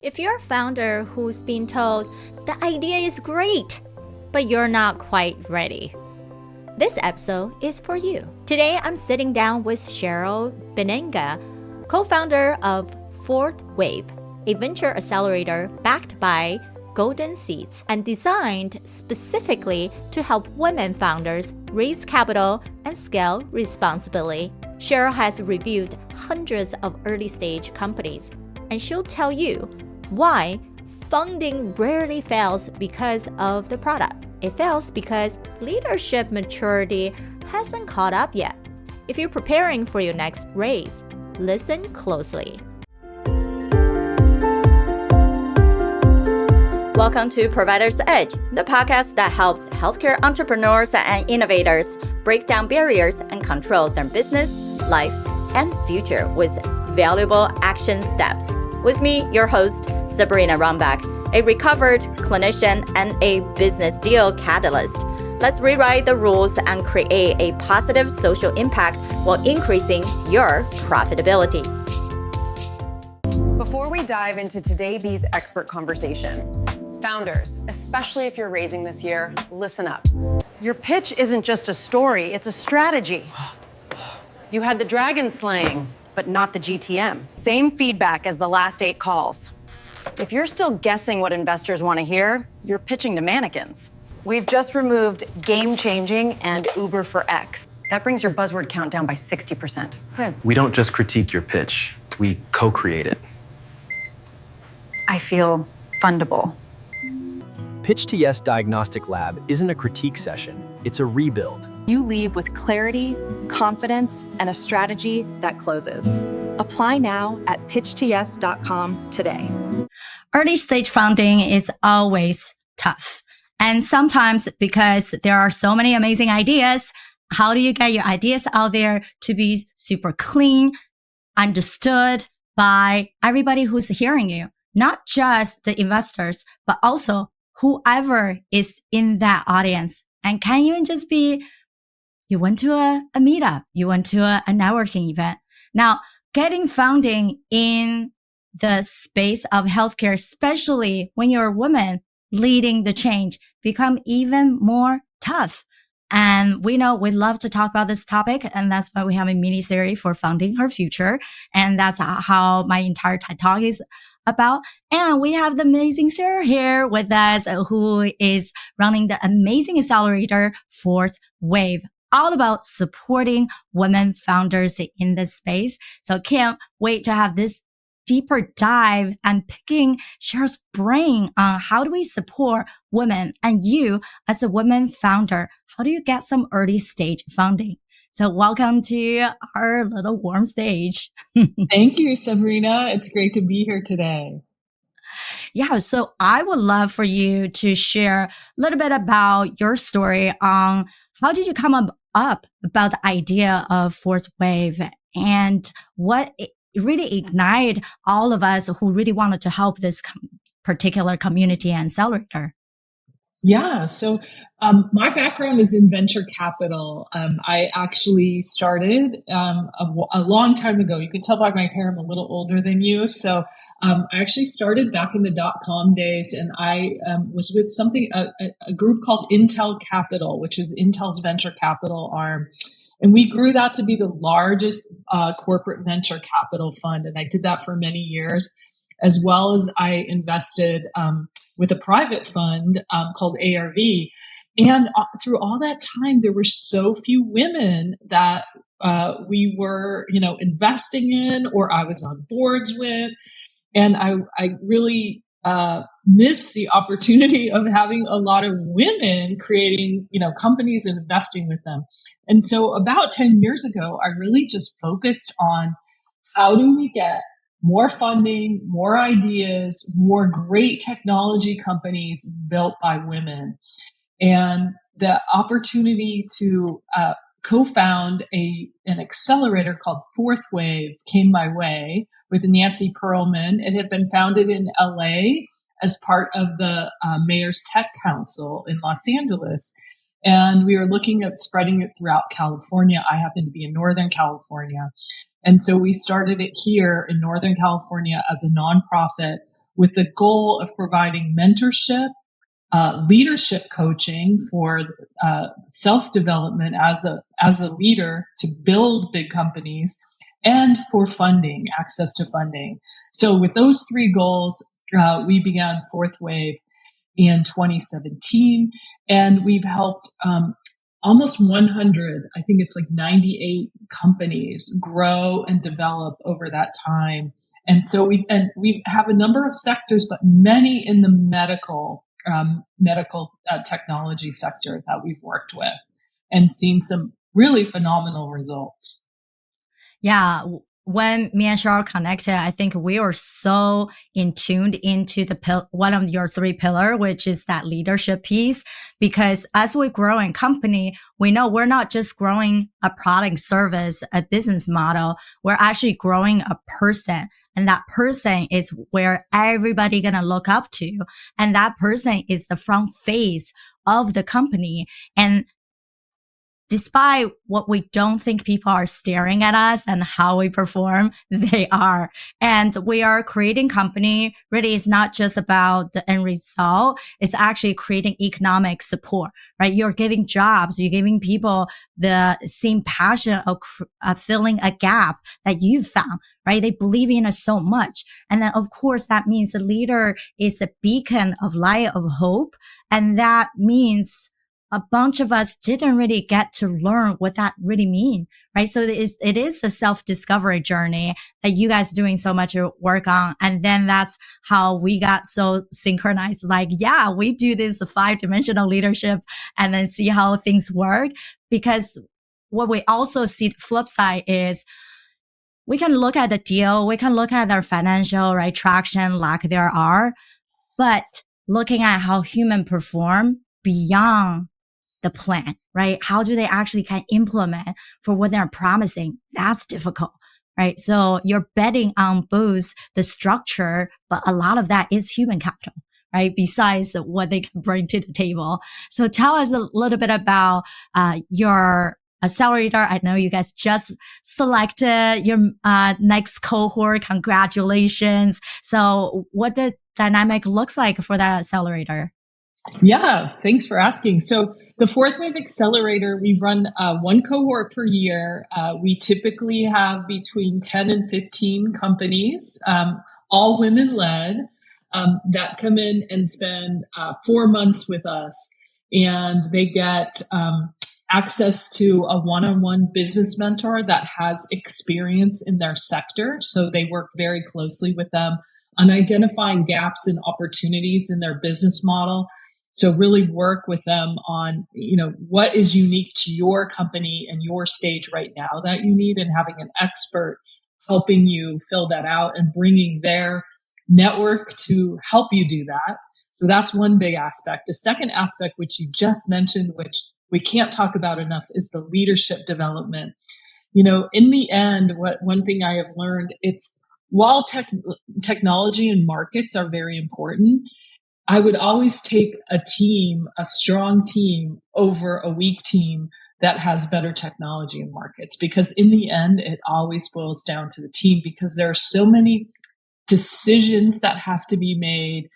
If you're a founder who's been told the idea is great, but you're not quite ready, this episode is for you. Today, I'm sitting down with Cheryl Beninga, co-founder of Fourth Wave, a venture accelerator backed by Golden Seeds and designed specifically to help women founders raise capital and scale responsibly. Cheryl has reviewed hundreds of early-stage companies, and she'll tell you why funding rarely fails because of the product. It fails because leadership maturity hasn't caught up yet. If you're preparing for your next raise, listen closely. Welcome to Provider's Edge, the podcast that helps healthcare entrepreneurs and innovators break down barriers and control their business, life, and future with valuable action steps. With me, your host, Sabrina Runbeck, a recovered clinician and a business deal catalyst. Let's rewrite the rules and create a positive social impact while increasing your profitability. Before we dive into today's expert conversation, founders, especially if you're raising this year, listen up. Your pitch isn't just a story, it's a strategy. You had the dragon slaying, but not the GTM. Same feedback as the last 8 calls. If you're still guessing what investors want to hear, you're pitching to mannequins. We've just removed game-changing and Uber for X. That brings your buzzword count down by 60%. Good. We don't just critique your pitch, we co-create it. I feel fundable. Pitch to Yes Diagnostic Lab isn't a critique session, it's a rebuild. You leave with clarity, confidence, and a strategy that closes. Apply now at pitchtoyes.com today. Early stage funding is always tough. And sometimes because there are so many amazing ideas, how do you get your ideas out there to be super clean, understood by everybody who's hearing you? Not just the investors, but also whoever is in that audience. And can even just be, you went to a meetup, you went to a networking event. Now, getting funding in the space of healthcare, especially when you're a woman leading the change, become even more tough. And we know we love to talk about this topic, and that's why we have a mini series for Funding Her Future. And that's how my entire TED Talk is about. And we have the amazing Sarah here with us, who is running the amazing accelerator Fourth Wave, all about supporting women founders in this space. So can't wait to have this deeper dive and picking Cheryl's brain on how do we support women, and you as a women founder, how do you get some early stage funding? So welcome to our little warm stage. Thank you, Sabrina. It's great to be here today. Yeah, so I would love for you to share a little bit about your story on how did you come up about the idea of Fourth Wave and what really ignited all of us who really wanted to help this particular community and accelerator. Yeah, so my background is in venture capital. I actually started a long time ago. You can tell by my hair I'm a little older than you. So I actually started back in the .com days, and I was with a group called Intel Capital, which is Intel's venture capital arm. And we grew that to be the largest corporate venture capital fund. And I did that for many years, as well as I invested with a private fund called ARV. And through all that time, there were so few women that we were, investing in, or I was on boards with. And I really missed the opportunity of having a lot of women creating, companies and investing with them. And so about 10 years ago, I really just focused on how do we get more funding, more ideas, more great technology companies built by women. And the opportunity to co-found an accelerator called Fourth Wave came my way with Nancy Perlman. It had been founded in LA as part of the Mayor's Tech Council in Los Angeles. And we were looking at spreading it throughout California. I happen to be in Northern California. And so we started it here in Northern California as a nonprofit with the goal of providing mentorship, leadership coaching for self-development as a leader to build big companies, and for funding, access to funding. So with those three goals, we began Fourth Wave in 2017, and we've helped almost 100, I think it's like 98 companies grow and develop over that time. And so we have a number of sectors, but many in the medical technology sector that we've worked with and seen some really phenomenal results. Yeah. When me and Cheryl connected, I think we were so in tuned into one of your three pillars, which is that leadership piece. Because as we grow in company, we know we're not just growing a product, service, a business model. We're actually growing a person. And that person is where everybody gonna look up to. And that person is the front face of the company. And despite what we don't think people are staring at us and how we perform, they are. And we are creating company. Really, it's not just about the end result. It's actually creating economic support, right? You're giving jobs. You're giving people the same passion of filling a gap that you found, right? They believe in us so much. And then, of course, that means the leader is a beacon of light, of hope. And that means a bunch of us didn't really get to learn what that really means, right? So it is a self-discovery journey that you guys doing so much work on. And then that's how we got so synchronized. Like, yeah, we do this 5-dimensional leadership and then see how things work. Because what we also see, the flip side is we can look at the deal. We can look at their financial, right, traction, lack there are, but looking at how human perform beyond the plan, right? How do they actually can implement for what they're promising? That's difficult, right? So you're betting on both the structure, but a lot of that is human capital, right? Besides what they can bring to the table. So tell us a little bit about your accelerator. I know you guys just selected your next cohort. Congratulations. So what the dynamic looks like for that accelerator? Yeah, thanks for asking. So the Fourth Wave Accelerator, we've run one cohort per year. We typically have between 10 and 15 companies, all women-led, that come in and spend 4 months with us. And they get access to a one-on-one business mentor that has experience in their sector. So they work very closely with them on identifying gaps and opportunities in their business model. So really work with them on, what is unique to your company and your stage right now that you need, and having an expert helping you fill that out and bringing their network to help you do that. So that's one big aspect. The second aspect, which you just mentioned, which we can't talk about enough, is the leadership development. In the end, one thing I have learned, it's while technology and markets are very important, I would always take a strong team over a weak team that has better technology and markets, because in the end, it always boils down to the team, because there are so many decisions that have to be made,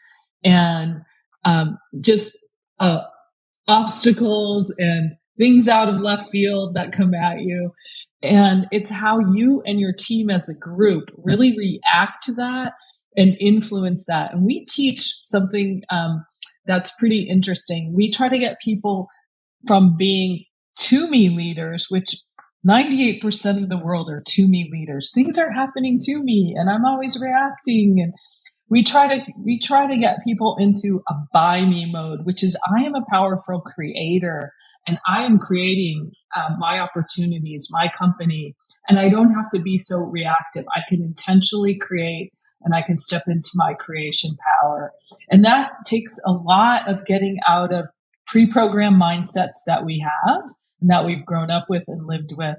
and just obstacles and things out of left field that come at you. And it's how you and your team as a group really react to that and influence that. And we teach something that's pretty interesting. We try to get people from being to-me leaders, which 98% of the world are to-me leaders. Things are happening to me and I'm always reacting. And we try to get people into a by-me mode, which is I am a powerful creator and I am creating my opportunities, my company, and I don't have to be so reactive. I can intentionally create and I can step into my creation power. And that takes a lot of getting out of pre-programmed mindsets that we have and that we've grown up with and lived with,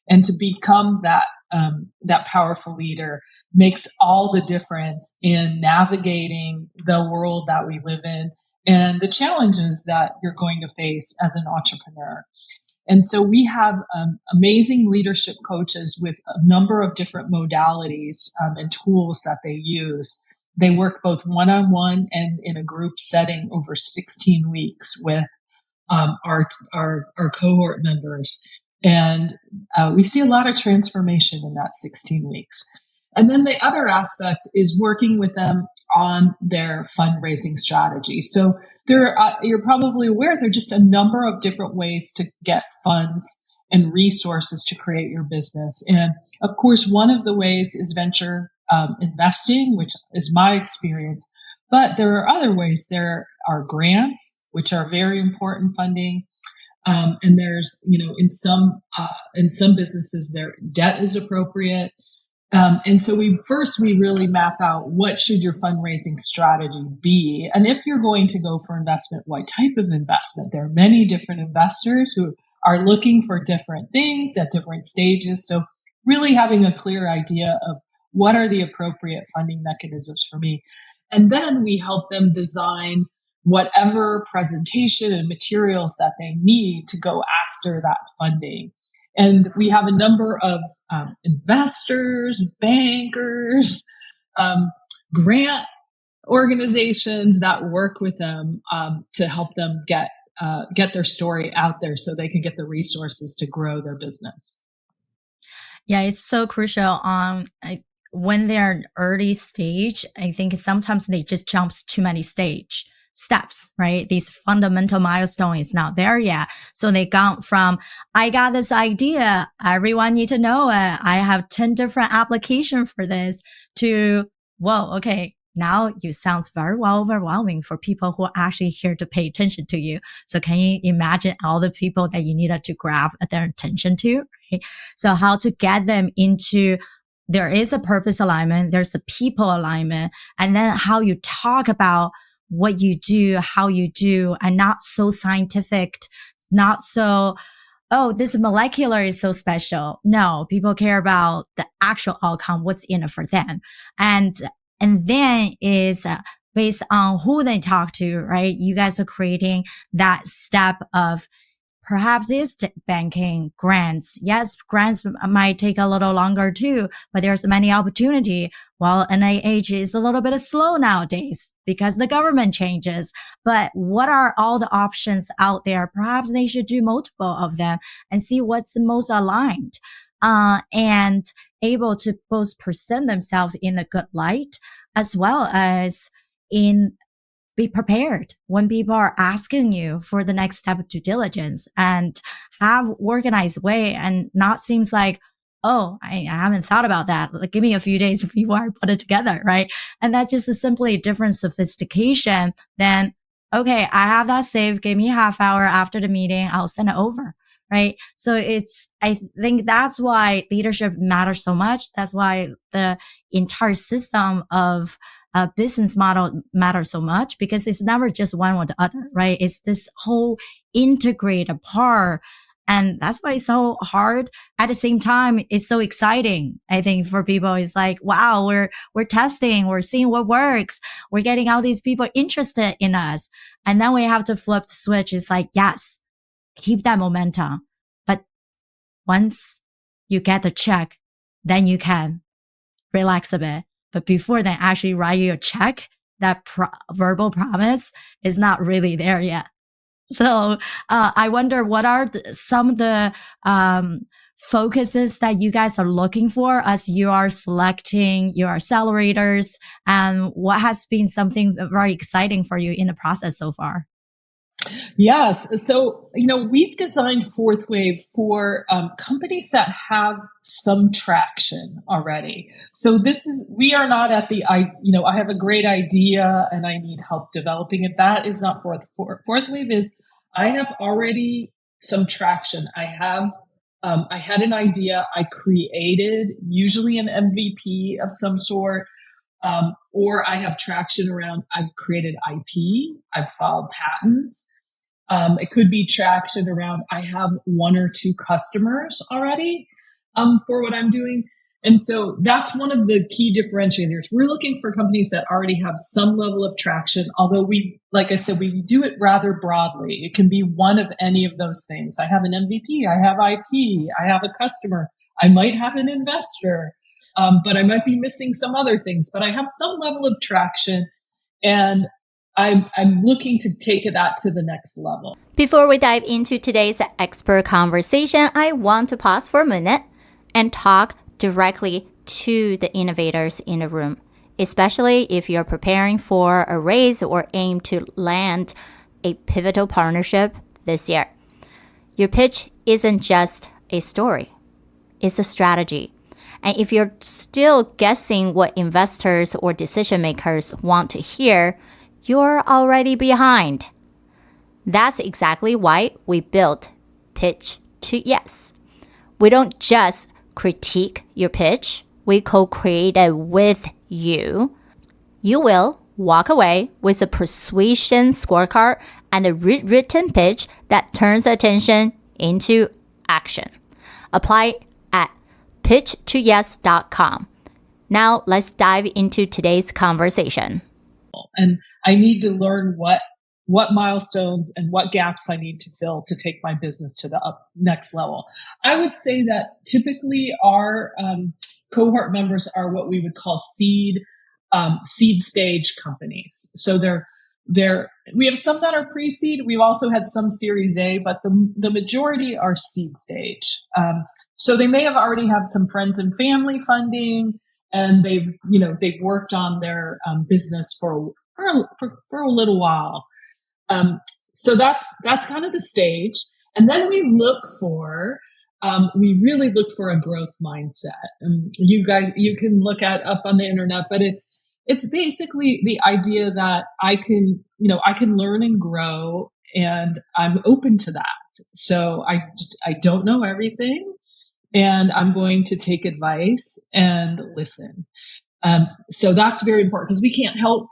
and to become that that powerful leader makes all the difference in navigating the world that we live in and the challenges that you're going to face as an entrepreneur. And so we have amazing leadership coaches with a number of different modalities and tools that they use. They work both one-on-one and in a group setting over 16 weeks with our cohort members. And we see a lot of transformation in that 16 weeks. And then the other aspect is working with them on their fundraising strategy. So you're probably aware there are just a number of different ways to get funds and resources to create your business. And of course, one of the ways is venture investing, which is my experience. But there are other ways. There are grants, which are very important funding. And there's, in some businesses, their debt is appropriate. And so we really map out what should your fundraising strategy be. And if you're going to go for investment, what type of investment? There are many different investors who are looking for different things at different stages. So really having a clear idea of what are the appropriate funding mechanisms for me. And then we help them design whatever presentation and materials that they need to go after that funding. And we have a number of investors, bankers, grant organizations that work with them to help them get their story out there so they can get the resources to grow their business. Yeah, it's so crucial. When they're early stage, I think sometimes they just jump too many steps, right? These fundamental milestone is not there yet. So they gone from, I got this idea, everyone need to know it, I have 10 different applications for this, to, whoa, okay, now you sounds very well overwhelming for people who are actually here to pay attention to you. So can you imagine all the people that you needed to grab their attention to, right? So how to get them into, there is a purpose alignment, there's the people alignment, and then how you talk about what you do, how you do, and not so scientific, not so, oh, this molecular is so special. No, people care about the actual outcome, what's in it for them. And then is based on who they talk to, right? You guys are creating that step of perhaps is banking, grants. Yes, grants might take a little longer too, but there's many opportunity. While NIH is a little bit slow nowadays because the government changes. But what are all the options out there? Perhaps they should do multiple of them and see what's the most aligned, and able to both present themselves in a good light as well as be prepared when people are asking you for the next step of due diligence, and have organized way and not seems like, oh, I haven't thought about that. Like, give me a few days before I put it together, right? And that's just simply a different sophistication than, okay, I have that saved. Give me a half hour after the meeting. I'll send it over, right? So I think that's why leadership matters so much. That's why the entire system of a business model matters so much, because it's never just one or the other, right? It's this whole integrated part. And that's why it's so hard. At the same time, it's so exciting. I think for people, it's like, wow, we're testing, we're seeing what works. We're getting all these people interested in us. And then we have to flip the switch. It's like, yes, keep that momentum. But once you get the check, then you can relax a bit. But before they actually write you a check, that verbal promise is not really there yet. So I wonder, what are some of the focuses that you guys are looking for as you are selecting your accelerators, and what has been something very exciting for you in the process so far? Yes. So, we've designed Fourth Wave for companies that have some traction already. So we are not at the, I have a great idea and I need help developing it. That is not Fourth Wave is, I have already some traction. I had an idea. I created usually an MVP of some sort. Or I have traction around, I've created IP, I've filed patents. It could be traction around, I have one or two customers already. for what I'm doing. And so that's one of the key differentiators. We're looking for companies that already have some level of traction, although we, like I said, we do it rather broadly. It can be one of any of those things. I have an MVP, I have IP, I have a customer, I might have an investor, but I might be missing some other things, but I have some level of traction, and I'm looking to take that to the next level. Before we dive into today's expert conversation, I want to pause for a minute and talk directly to the innovators in the room, especially if you're preparing for a raise or aim to land a pivotal partnership this year. Your pitch isn't just a story, it's a strategy. And if you're still guessing what investors or decision makers want to hear, you're already behind. That's exactly why we built Pitch to Yes. We don't just critique your pitch, we co-create it with you. You will walk away with a persuasion scorecard and a written pitch that turns attention into action. Apply at pitchtoyes.com. Now let's dive into today's conversation. And I need to learn what milestones and what gaps I need to fill to take my business to the next level. I would say that typically our cohort members are what we would call seed stage companies. So we have some that are pre-seed. We've also had some Series A, but the majority are seed stage. So they may have already have some friends and family funding, and they've worked on their business for a little while. So that's kind of the stage. And then we really look for a growth mindset. You can look up on the internet, but it's basically the idea that I can learn and grow, and I'm open to that. So I don't know everything, and I'm going to take advice and listen. So that's very important, because we can't help.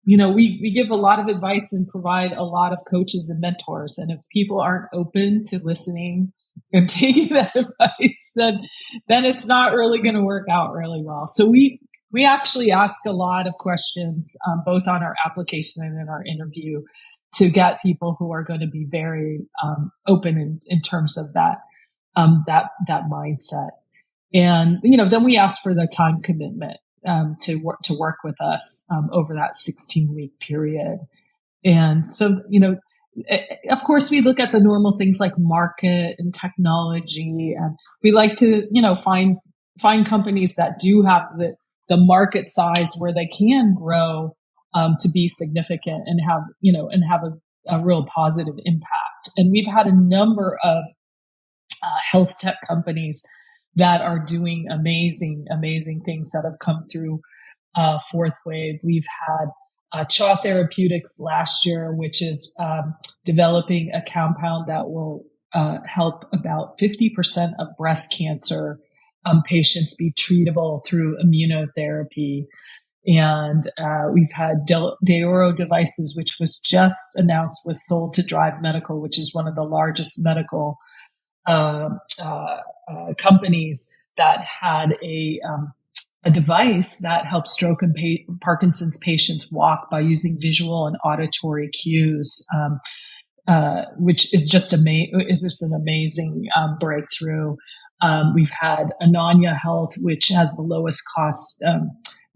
We give a lot of advice and provide a lot of coaches and mentors. And if people aren't open to listening and taking that advice, then it's not really going to work out really well. So we actually ask a lot of questions, both on our application and in our interview, to get people who are going to be very open in terms of that mindset. And, then we ask for the time commitment. To work with us over that 16-week period. And so, of course, we look at the normal things like market and technology, and we like to, find companies that do have the market size where they can grow to be significant and have a real positive impact. And we've had a number of health tech companies that are doing amazing things that have come through fourth wave. We've had Chaw Therapeutics last year, which is developing a compound that will help about 50% of breast cancer patients be treatable through immunotherapy. And we've had Deoro Devices, which was just announced, was sold to Drive Medical, which is one of the largest medical companies, that had a device that helps stroke and Parkinson's patients walk by using visual and auditory cues, which is just an amazing breakthrough. We've had Ananya Health, which has the lowest cost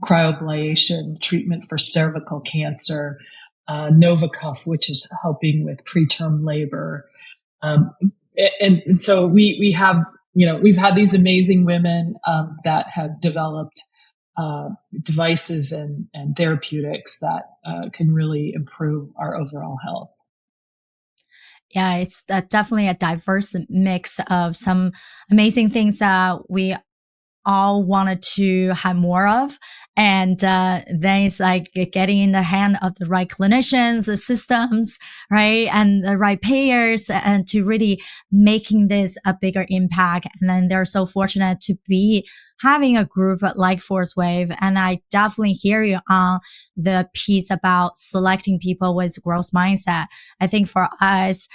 cryoablation treatment for cervical cancer. Novacuff, which is helping with preterm labor. And so we have, we've had these amazing women that have developed devices and therapeutics that can really improve our overall health. Yeah, it's definitely a diverse mix of some amazing things that we all wanted to have more of. And then it's like getting in the hand of the right clinicians, the systems, right? And the right payers, and to really making this a bigger impact. And then they're so fortunate to be having a group like Force Wave. And I definitely hear you on the piece about selecting people with growth mindset. I think for us,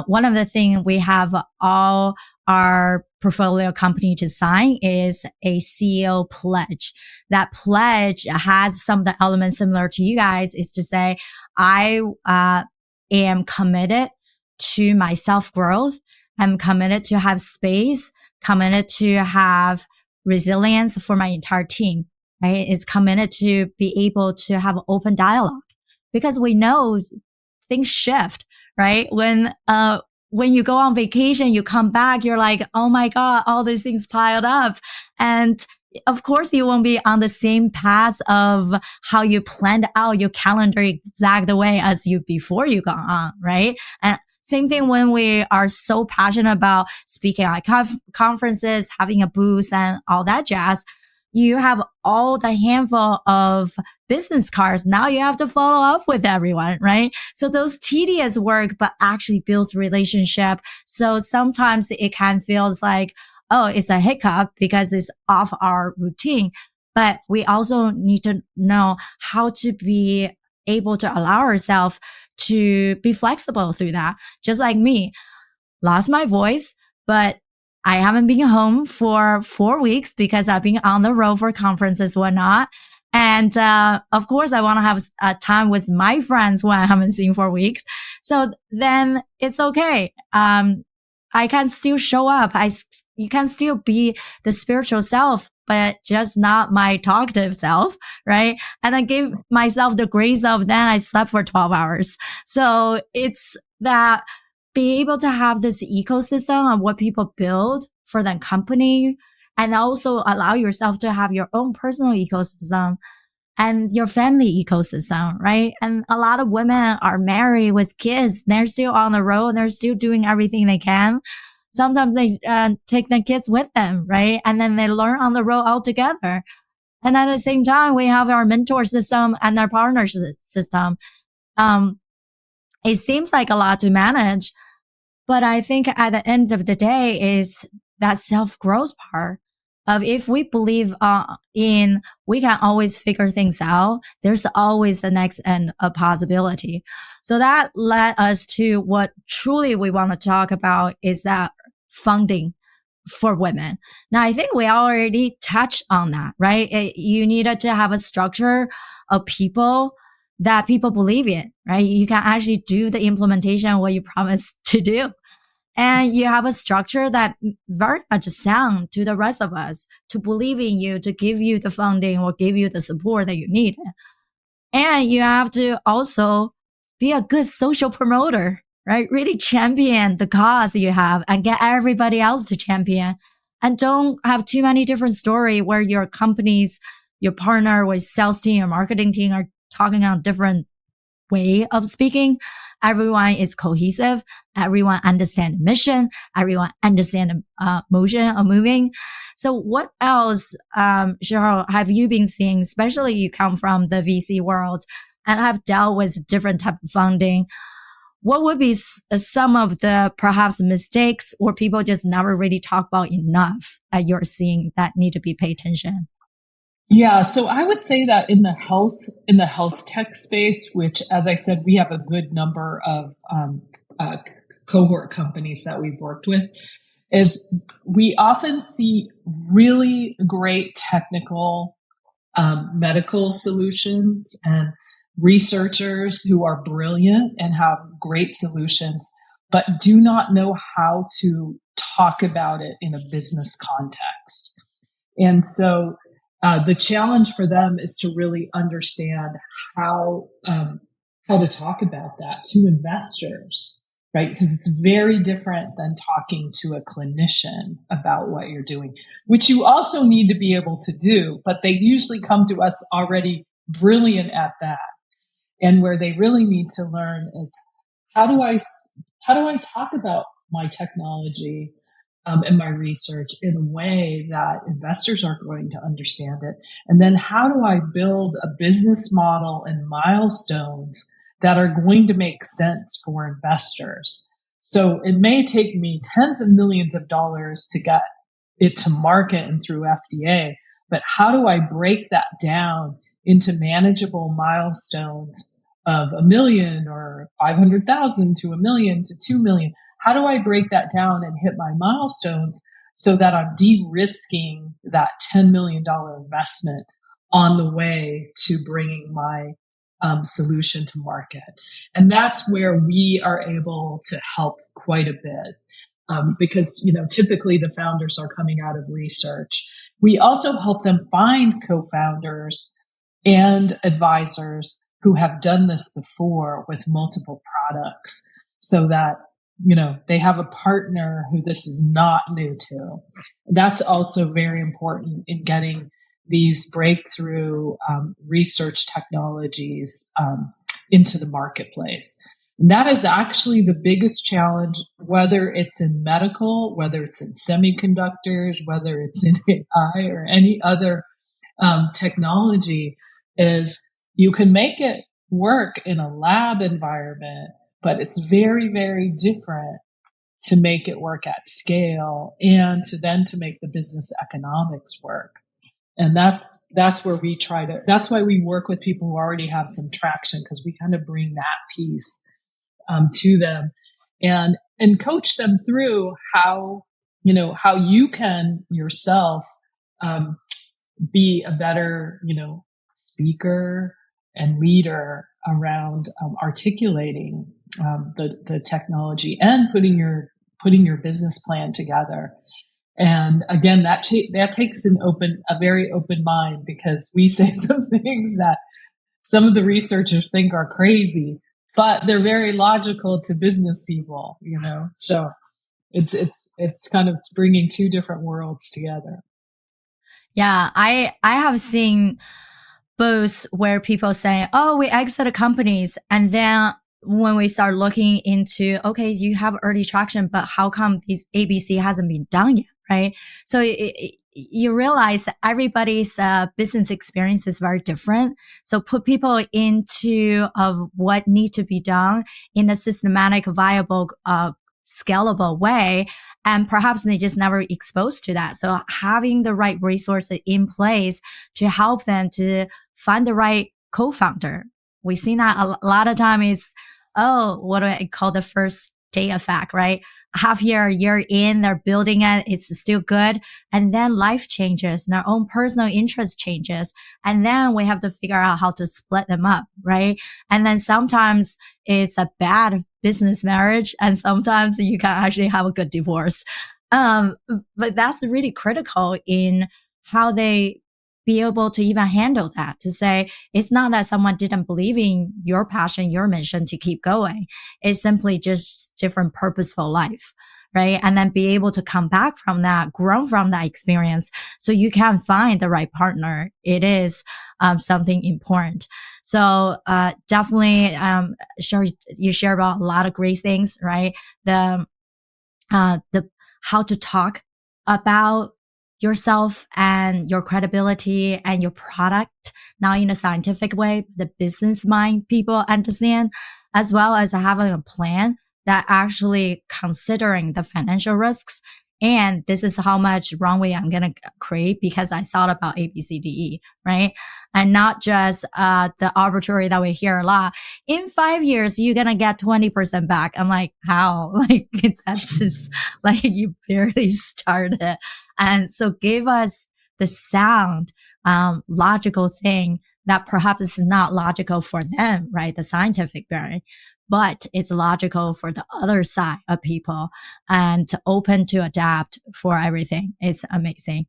one of the things we have all our portfolio company to sign is a CEO pledge. That pledge has some of the elements similar to you guys, is to say, I am committed to my self-growth. I'm committed to have space, committed to have resilience for my entire team, right? Is committed to be able to have open dialogue, because we know things shift, right? When you go on vacation, you come back, you're like, oh my God, all these things piled up. And of course, you won't be on the same path of how you planned out your calendar exact way as you before you got on, right? And same thing when we are so passionate about speaking at conferences, having a booth and all that jazz. You have all the handful of business cards. Now you have to follow up with everyone, right? So those tedious work, but actually builds relationship. So sometimes it can feel like, oh, it's a hiccup because it's off our routine. But we also need to know how to be able to allow ourselves to be flexible through that. Just like me, lost my voice, but I haven't been home for 4 weeks because I've been on the road for conferences, whatnot. And, of course, I want to have a time with my friends who I haven't seen for weeks. So then it's okay. I can still show up. You can still be the spiritual self, but just not my talkative self, right? And I give myself the grace of then I slept for 12 hours. So it's that be able to have this ecosystem of what people build for the company, and also allow yourself to have your own personal ecosystem and your family ecosystem, right? And a lot of women are married with kids. They're still on the road. They're still doing everything they can. Sometimes they take their kids with them, right? And then they learn on the road altogether. And at the same time, we have our mentor system and our partnership system. It seems like a lot to manage, but I think at the end of the day is that self-growth part of, if we believe in we can always figure things out, there's always the next end of possibility. So that led us to what truly we want to talk about, is that funding for women. Now, I think we already touched on that, right? You needed to have a structure of people that people believe in, right? You can actually do the implementation of what you promised to do. And you have a structure that very much sound to the rest of us to believe in you, to give you the funding or give you the support that you need. And you have to also be a good social promoter, right? Really champion the cause you have and get everybody else to champion. And don't have too many different stories where your companies, your partner with sales team or marketing team are talking on different way of speaking. Everyone is cohesive. Everyone understands mission. Everyone understands motion of moving. So what else, Cheryl, have you been seeing, especially you come from the VC world and have dealt with different type of funding? What would be some of the perhaps mistakes or people just never really talk about enough that you're seeing that need to be paid attention? Yeah, so I would say that in the health tech space, which, as I said, we have a good number of cohort companies that we've worked with, is we often see really great technical medical solutions and researchers who are brilliant and have great solutions, but do not know how to talk about it in a business context. And so the challenge for them is to really understand how to talk about that to investors, right? Because it's very different than talking to a clinician about what you're doing, which you also need to be able to do, but they usually come to us already brilliant at that. And where they really need to learn is how do I talk about my technology and my research in a way that investors are going to understand it? And then how do I build a business model and milestones that are going to make sense for investors? So it may take me tens of millions of dollars to get it to market and through FDA. But how do I break that down into manageable milestones of 1 million or 500,000 to 1 million to 2 million? How do I break that down and hit my milestones so that I'm de-risking that $10 million investment on the way to bringing my solution to market? And that's where we are able to help quite a bit. Because, typically the founders are coming out of research. We also help them find co-founders and advisors who have done this before with multiple products so that, they have a partner who this is not new to. That's also very important in getting these breakthrough research technologies into the marketplace. And that is actually the biggest challenge, whether it's in medical, whether it's in semiconductors, whether it's in AI or any other technology, is you can make it work in a lab environment, but it's very, very different to make it work at scale and to make the business economics work. And that's where that's why we work with people who already have some traction, because we kind of bring that piece to them and coach them through how you can yourself be a better, speaker and leader around articulating the technology and putting your business plan together. And again, that takes a very open mind, because we say some things that some of the researchers think are crazy, but they're very logical to business people, So it's kind of bringing two different worlds together. Yeah, I have seen both where people say, "Oh, we exited companies," and then when we start looking into, okay, you have early traction, but how come this ABC hasn't been done yet, right? So you realize that everybody's business experience is very different. So put people into of what needs to be done in a systematic, viable, scalable way, and perhaps they just never exposed to that. So having the right resources in place to help them to find the right co-founder. We've seen that a lot of time is, what do I call the first day effect, right? Half year in, they're building it. It's still good. And then life changes, their own personal interest changes. And then we have to figure out how to split them up, right? And then sometimes it's a bad business marriage, and sometimes you can actually have a good divorce. But that's really critical in how they be able to even handle that, to say, it's not that someone didn't believe in your passion, your mission to keep going. It's simply just different purposeful life, right? And then be able to come back from that, grow from that experience so you can find the right partner. It is something important. So definitely, Cheryl, you share about a lot of great things, right? The how to talk about yourself and your credibility and your product, not in a scientific way, the business mind people understand, as well as having a plan that actually considering the financial risks. And this is how much runway I'm going to create because I thought about A, B, C, D, E, right? And not just the arbitrary that we hear a lot. In 5 years, you're going to get 20% back. I'm like, how? Like, that's just like you barely started. And so give us the sound, logical thing that perhaps is not logical for them, right? The scientific brain, but it's logical for the other side of people and open to adapt for everything. It's amazing.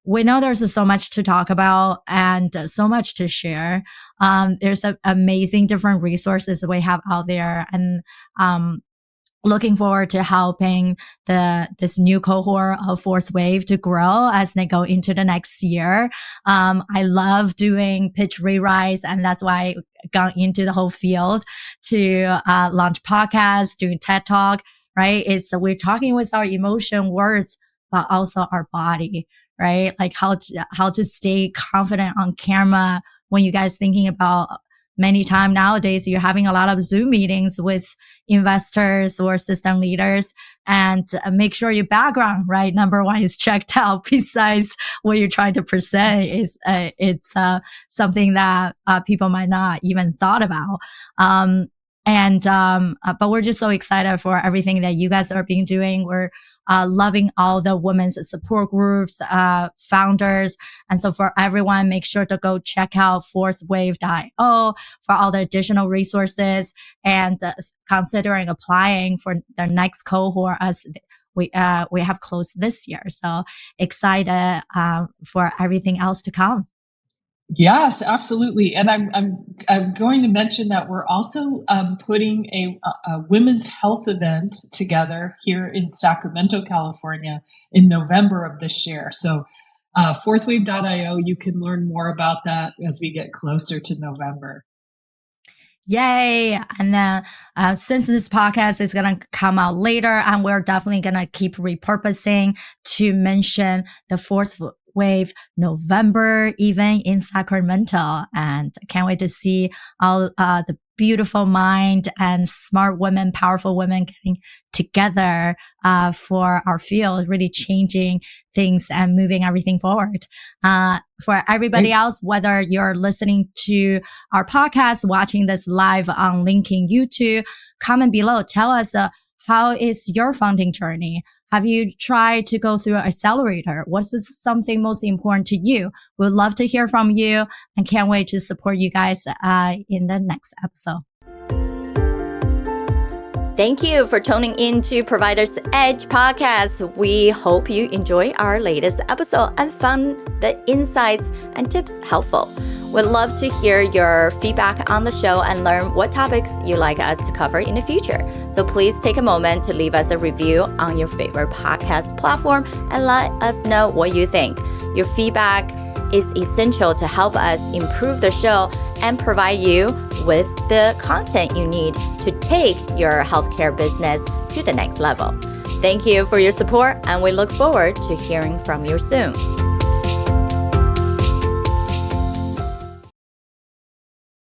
We know there's so much to talk about and so much to share. There's amazing different resources we have out there, and looking forward to helping this new cohort of fourth wave to grow as they go into the next year. I love doing pitch rewrites, and that's why I got into the whole field to launch podcasts, doing TED Talk, right? We're talking with our emotion words, but also our body, right? Like how to stay confident on camera when you guys thinking about many times nowadays you're having a lot of Zoom meetings with investors or system leaders, and make sure your background, right, number one, is checked out. Besides what you're trying to present, is it's something that people might not even thought about. But we're just so excited for everything that you guys are being doing. We're loving all the women's support groups, founders. And so for everyone, make sure to go check out forcewave.io for all the additional resources, and considering applying for the next cohort as we have closed this year. So excited for everything else to come. Yes, absolutely. And I'm going to mention that we're also putting a women's health event together here in Sacramento, California in November of this year. So fourthwave.io, you can learn more about that as we get closer to November. Yay. And then since this podcast is going to come out later, and we're definitely going to keep repurposing to mention the Fourth Wave November event in Sacramento. And I can't wait to see all the beautiful mind and smart women, powerful women getting together for our field, really changing things and moving everything forward. For everybody else, whether you're listening to our podcast, watching this live on LinkedIn, YouTube, comment below. Tell us how is your funding journey? Have you tried to go through an accelerator? What's something most important to you? We'd love to hear from you, and can't wait to support you guys in the next episode. Thank you for tuning in to Provider's Edge podcast. We hope you enjoy our latest episode and found the insights and tips helpful. We'd love to hear your feedback on the show and learn what topics you'd like us to cover in the future. So please take a moment to leave us a review on your favorite podcast platform and let us know what you think. Your feedback is essential to help us improve the show and provide you with the content you need to take your healthcare business to the next level. Thank you for your support, and we look forward to hearing from you soon.